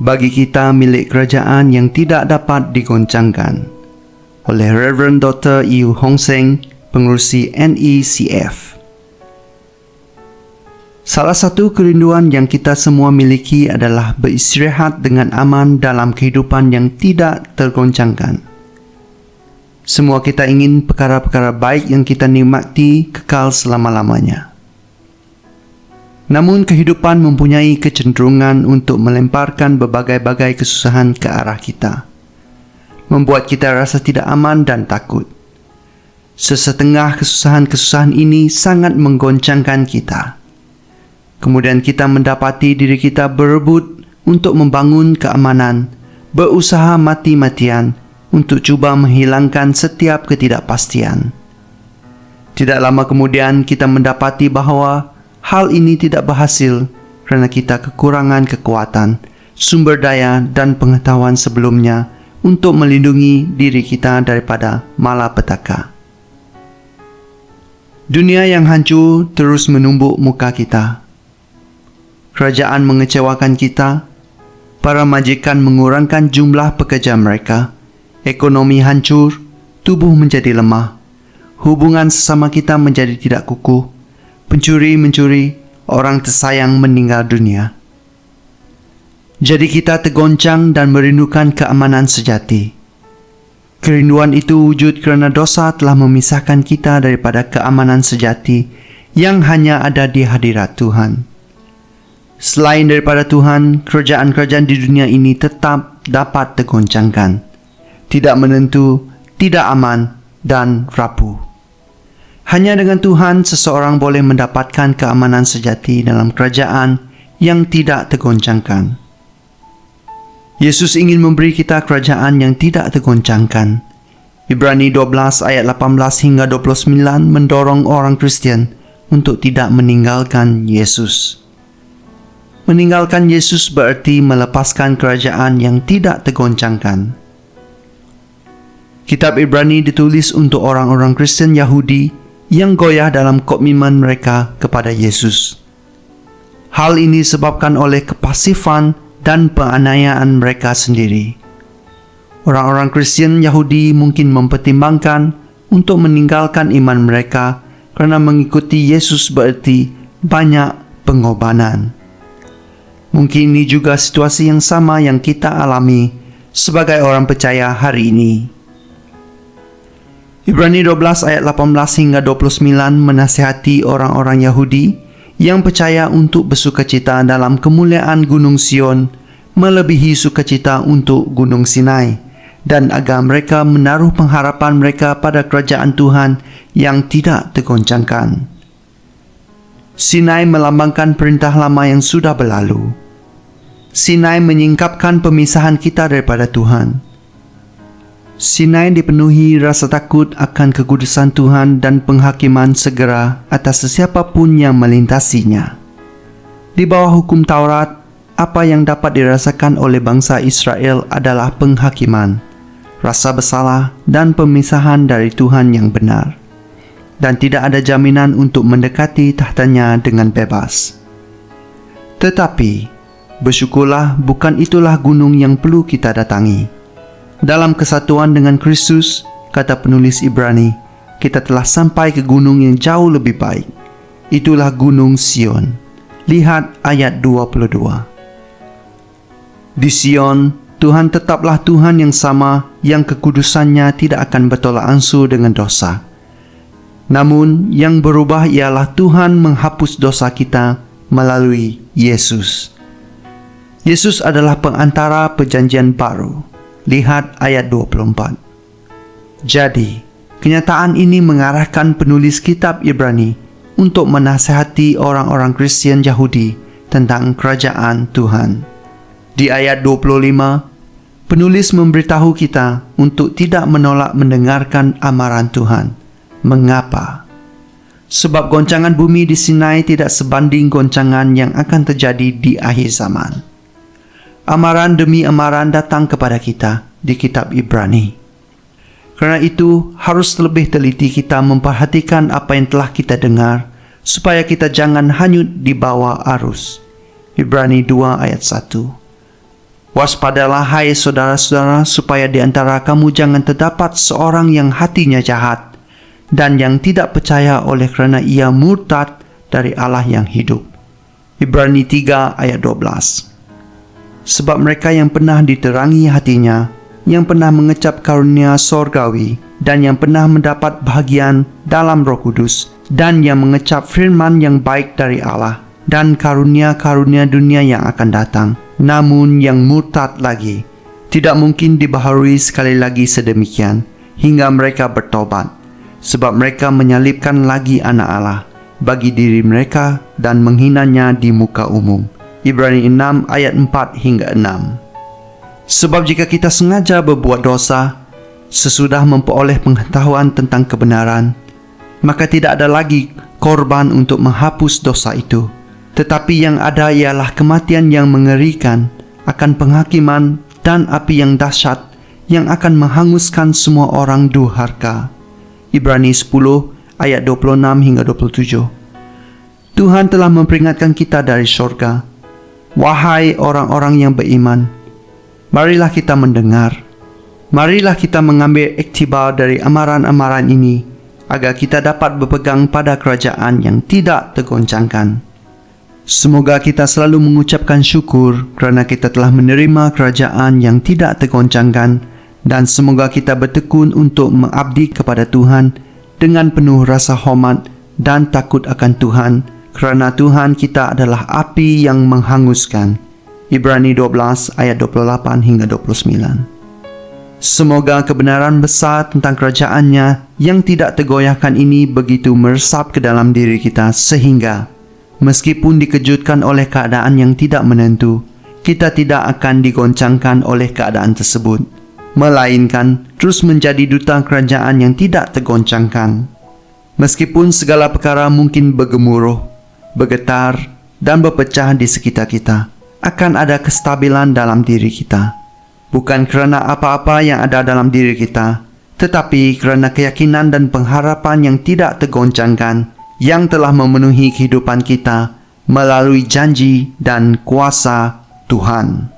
bagi kita milik kerajaan yang tidak dapat digoncangkan, oleh Reverend Dr. Yu Hong Seng, pengurusi NECF. Salah satu kerinduan yang kita semua miliki adalah beristirahat dengan aman dalam kehidupan yang tidak tergoncangkan. Semua kita ingin perkara-perkara baik yang kita nikmati kekal selama-lamanya. Namun kehidupan mempunyai kecenderungan untuk melemparkan berbagai-bagai kesusahan ke arah kita, membuat kita rasa tidak aman dan takut. Sesetengah kesusahan-kesusahan ini sangat menggoncangkan kita. Kemudian kita mendapati diri kita berebut untuk membangun keamanan, berusaha mati-matian untuk cuba menghilangkan setiap ketidakpastian. Tidak lama kemudian kita mendapati bahawa hal ini tidak berhasil kerana kita kekurangan kekuatan, sumber daya dan pengetahuan sebelumnya untuk melindungi diri kita daripada malapetaka. Dunia yang hancur terus menumbuk muka kita. Kerajaan mengecewakan kita, para majikan mengurangkan jumlah pekerja mereka, ekonomi hancur, tubuh menjadi lemah, hubungan sesama kita menjadi tidak kukuh, pencuri mencuri, orang tersayang meninggal dunia. Jadi kita tergoncang dan merindukan keamanan sejati. Kerinduan itu wujud kerana dosa telah memisahkan kita daripada keamanan sejati yang hanya ada di hadirat Tuhan. Selain daripada Tuhan, kerajaan-kerajaan di dunia ini tetap dapat tergoncangkan, tidak menentu, tidak aman, dan rapuh. Hanya dengan Tuhan, seseorang boleh mendapatkan keamanan sejati dalam kerajaan yang tidak tergoncangkan. Yesus ingin memberi kita kerajaan yang tidak tergoncangkan. Ibrani 12 ayat 18 hingga 29 mendorong orang Kristian untuk tidak meninggalkan Yesus. Meninggalkan Yesus berarti melepaskan kerajaan yang tidak tergoncangkan. Kitab Ibrani ditulis untuk orang-orang Kristen Yahudi yang goyah dalam komitmen mereka kepada Yesus. Hal ini disebabkan oleh kepasifan dan penganiayaan mereka sendiri. Orang-orang Kristen Yahudi mungkin mempertimbangkan untuk meninggalkan iman mereka kerana mengikuti Yesus berarti banyak pengorbanan. Mungkin ini juga situasi yang sama yang kita alami sebagai orang percaya hari ini. Ibrani 12 ayat 18 hingga 29 menasihati orang-orang Yahudi yang percaya untuk bersukacita dalam kemuliaan Gunung Sion melebihi sukacita untuk Gunung Sinai, dan agar mereka menaruh pengharapan mereka pada kerajaan Tuhan yang tidak tergoncangkan. Sinai melambangkan perintah lama yang sudah berlalu. Sinai menyingkapkan pemisahan kita daripada Tuhan. Sinai dipenuhi rasa takut akan kekudusan Tuhan dan penghakiman segera atas sesiapa pun yang melintasinya. Di bawah hukum Taurat, apa yang dapat dirasakan oleh bangsa Israel adalah penghakiman, rasa bersalah dan pemisahan dari Tuhan yang benar, dan tidak ada jaminan untuk mendekati tahtanya dengan bebas. Tetapi bersyukurlah bukan itulah gunung yang perlu kita datangi. Dalam kesatuan dengan Kristus, kata penulis Ibrani, kita telah sampai ke gunung yang jauh lebih baik. Itulah Gunung Sion. Lihat ayat 22. Di Sion, Tuhan tetaplah Tuhan yang sama, yang kekudusannya tidak akan bertolak ansur dengan dosa. Namun, yang berubah ialah Tuhan menghapus dosa kita melalui Yesus. Yesus adalah pengantara perjanjian baru. Lihat ayat 24. Jadi, kenyataan ini mengarahkan penulis kitab Ibrani untuk menasihati orang-orang Kristen Yahudi tentang kerajaan Tuhan. Di ayat 25, penulis memberitahu kita untuk tidak menolak mendengarkan amaran Tuhan. Mengapa? Sebab goncangan bumi di Sinai tidak sebanding goncangan yang akan terjadi di akhir zaman. Amaran demi amaran datang kepada kita di kitab Ibrani. Kerana itu, harus lebih teliti kita memperhatikan apa yang telah kita dengar, supaya kita jangan hanyut di bawah arus. Ibrani 2 ayat 1. Waspadalah hai saudara-saudara, supaya di antara kamu jangan terdapat seorang yang hatinya jahat dan yang tidak percaya oleh kerana ia murtad dari Allah yang hidup. Ibrani 3 ayat 12. Sebab mereka yang pernah diterangi hatinya, yang pernah mengecap karunia sorgawi, dan yang pernah mendapat bahagian dalam Roh Kudus, dan yang mengecap firman yang baik dari Allah, dan karunia-karunia dunia yang akan datang, namun yang murtad lagi, tidak mungkin dibaharui sekali lagi sedemikian, hingga mereka bertobat, sebab mereka menyalibkan lagi anak Allah bagi diri mereka dan menghinanya di muka umum. Ibrani 6 ayat 4 hingga 6. Sebab jika kita sengaja berbuat dosa sesudah memperoleh pengetahuan tentang kebenaran, maka tidak ada lagi korban untuk menghapus dosa itu. Tetapi yang ada ialah kematian yang mengerikan akan penghakiman dan api yang dahsyat yang akan menghanguskan semua orang durhaka. Ibrani 10 ayat 26 hingga 27. Tuhan telah memperingatkan kita dari syurga. Wahai orang-orang yang beriman, marilah kita mendengar. Marilah kita mengambil iktibar dari amaran-amaran ini, agar kita dapat berpegang pada kerajaan yang tidak tergoncangkan. Semoga kita selalu mengucapkan syukur kerana kita telah menerima kerajaan yang tidak tergoncangkan, dan semoga kita bertekun untuk mengabdi kepada Tuhan dengan penuh rasa hormat dan takut akan Tuhan, kerana Tuhan kita adalah api yang menghanguskan. Ibrani 12 ayat 28 hingga 29. Semoga kebenaran besar tentang kerajaannya yang tidak tergoyahkan ini begitu meresap ke dalam diri kita, sehingga meskipun dikejutkan oleh keadaan yang tidak menentu, kita tidak akan digoncangkan oleh keadaan tersebut, melainkan terus menjadi duta kerajaan yang tidak tergoncangkan. Meskipun segala perkara mungkin bergemuruh, bergetar, dan berpecah di sekitar kita, akan ada kestabilan dalam diri kita. Bukan kerana apa-apa yang ada dalam diri kita, tetapi kerana keyakinan dan pengharapan yang tidak tergoncangkan yang telah memenuhi kehidupan kita melalui janji dan kuasa Tuhan.